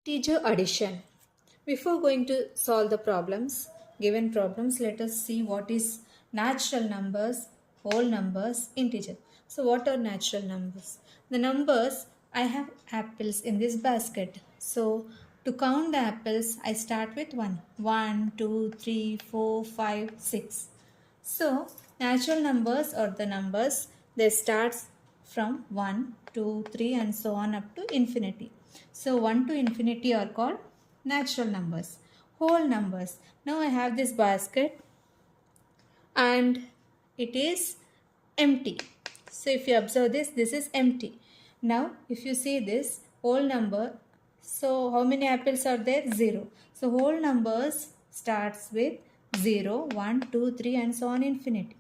Teacher addition. Before going to solve the given problems, let us see what is natural numbers, whole numbers, integer. So what are natural numbers? The numbers, I have apples in this basket. So to count the apples, I start with 1. 1, 2, 3, 4, 5, 6. So natural numbers or the numbers, they starts from 1, 2, 3 and so on up to infinity. So 1 to infinity are called natural numbers. Whole numbers. Now I have this basket and it is empty. So if you observe this is empty. Now if you see this whole number, so how many apples are there? 0. So whole numbers starts with 0, 1, 2, 3 and so on infinity.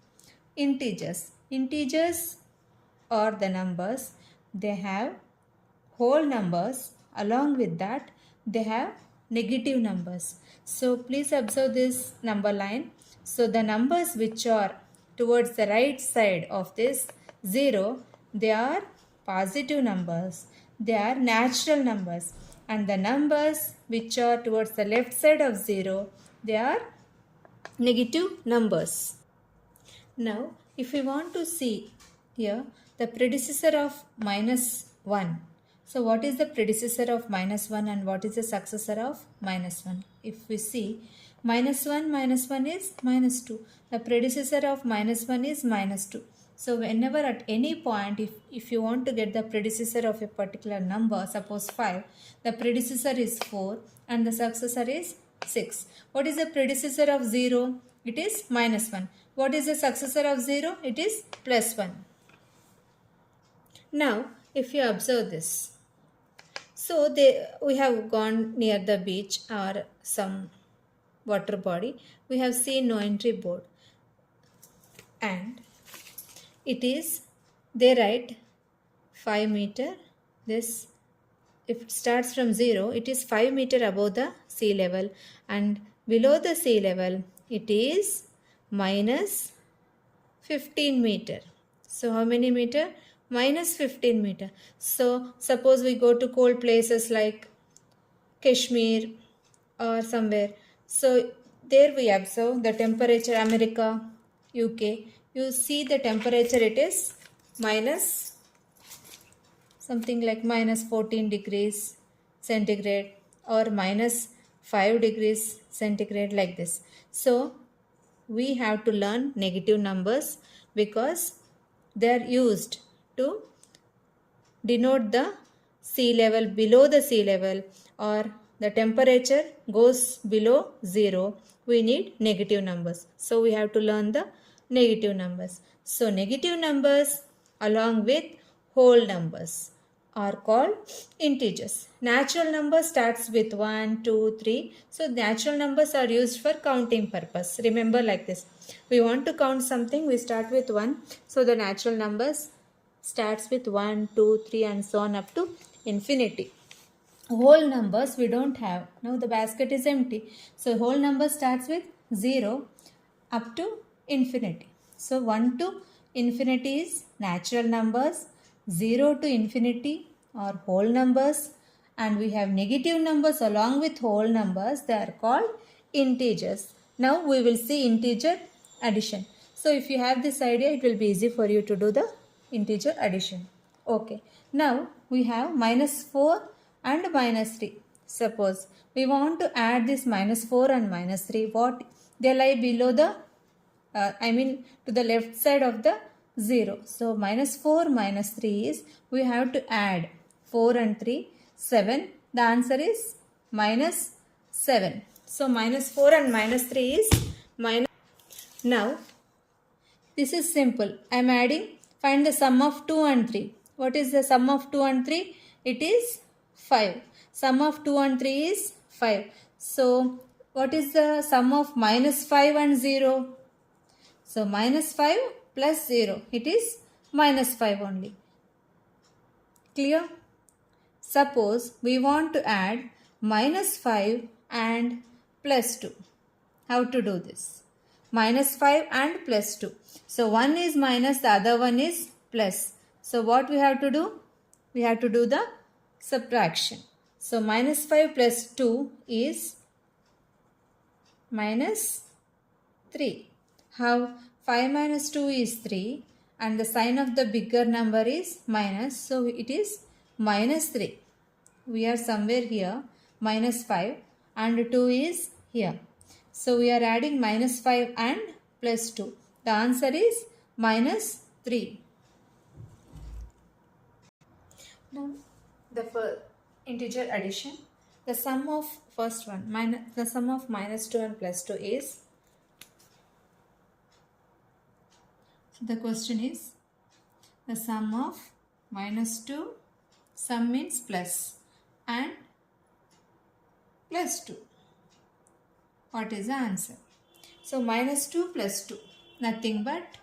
Integers. Integers are the numbers. They have whole numbers. Along with that, they have negative numbers. So please observe this number line. So the numbers which are towards the right side of this 0, they are positive numbers. They are natural numbers. And the numbers which are towards the left side of 0, they are negative numbers. Now, if we want to see here the predecessor of minus 1. So, what is the predecessor of minus 1 and what is the successor of minus 1? If we see minus 1 is minus 2. The predecessor of minus 1 is minus 2. So, whenever at any point, if you want to get the predecessor of a particular number, suppose 5, the predecessor is 4 and the successor is 6. What is the predecessor of 0? It is minus 1. What is the successor of 0? It is plus 1. Now, if you observe this, so we have gone near the beach or some water body. We have seen no entry board and it is, they write 5 meter. This, if it starts from 0, it is 5 meter above the sea level and below the sea level it is minus 15 meter. So how many meter? Minus 15 meter. So suppose we go to cold places like Kashmir or somewhere. So there we observe the temperature, America, UK. You see the temperature, it is minus something like minus 14 degrees centigrade or minus 5 degrees centigrade, like this. So we have to learn negative numbers because they are used to denote the sea level, below the sea level, or the temperature goes below 0. We need negative numbers. So we have to learn the negative numbers. So negative numbers along with whole numbers are called integers. Natural number starts with 1, 2, 3. So natural numbers are used for counting purpose. Remember like this. We want to count something, we start with 1. So the natural numbers starts with 1, 2, 3 and so on up to infinity. Whole numbers we don't have. Now the basket is empty. So whole number starts with 0 up to infinity. So 1 to infinity is natural numbers. 0 to infinity are whole numbers, and we have negative numbers along with whole numbers. They are called integers. Now we will see integer addition. So if you have this idea, it will be easy for you to do the integer addition. Okay. Now we have minus 4 and minus 3. Suppose we want to add this minus 4 and minus 3. What? They lie below the to the left side of the 0. So minus 4 minus 3 is, we have to add 4 and 3, 7. The answer is minus 7. So minus 4 and minus 3 is minus. Now this is simple. I am adding, find the sum of 2 and 3. What is the sum of 2 and 3? It is 5. Sum of 2 and 3 is 5. So what is the sum of minus 5 and 0? So minus 5 plus 0, it is minus 5 only. Clear? Suppose we want to add minus 5 and plus 2. How to do this? Minus 5 and plus 2. So one is minus, the other one is plus. So what we have to do? We have to do the subtraction. So minus 5 plus 2 is minus 3. How? 5 minus 2 is 3 and the sign of the bigger number is minus. So it is minus 3. We are somewhere here minus 5 and 2 is here. So we are adding minus 5 and plus 2. The answer is minus 3. Now the integer addition. The sum of first one, the sum of minus 2 and plus 2 is. The question is the sum of minus 2, sum means plus, and plus 2. What is the answer? So minus 2 plus 2, nothing but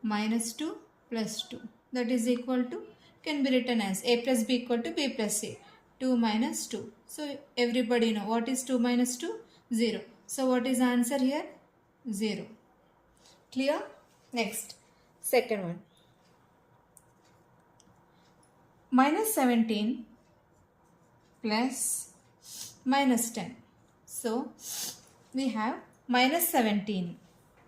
minus 2 plus 2. That is equal to, can be written as a plus b equal to b plus c. 2 minus 2. So everybody know what is 2 minus 2? 0. So what is the answer here? 0. Clear? Next, second one. Minus 17 plus minus 10. So we have minus 17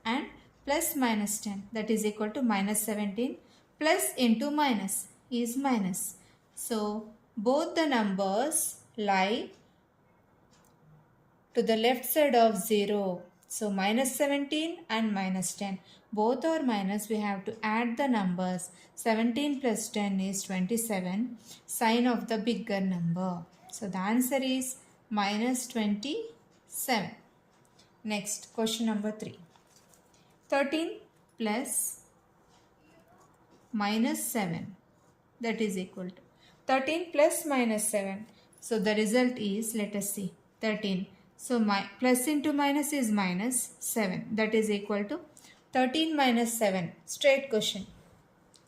and plus minus 10, that is equal to minus 17 plus into minus is minus. So both the numbers lie to the left side of 0. So minus 17 and minus 10, both are minus. We have to add the numbers. 17 plus 10 is 27, sign of the bigger number. So the answer is minus 27. Next, question number 3. 13 plus minus 7, that is equal to 13 plus minus 7. So the result is, let us see, 13. So plus into minus is minus 7. That is equal to 13 minus 7. Straight question.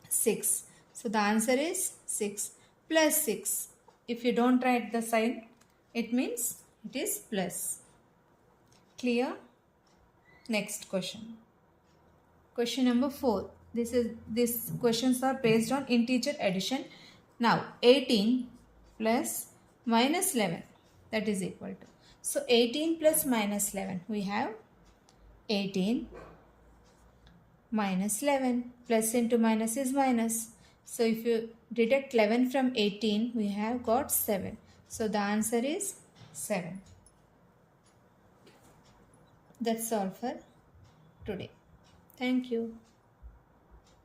6. So the answer is 6 plus 6. If you don't write the sign, it means it is plus. Clear? Next question. Question number 4. These questions are based on integer addition. Now 18 plus minus 11, that is equal to. So 18 plus minus 11, we have 18 minus 11, plus into minus is minus. So if you deduct 11 from 18, we have got 7. So the answer is 7. That's all for today. Thank you.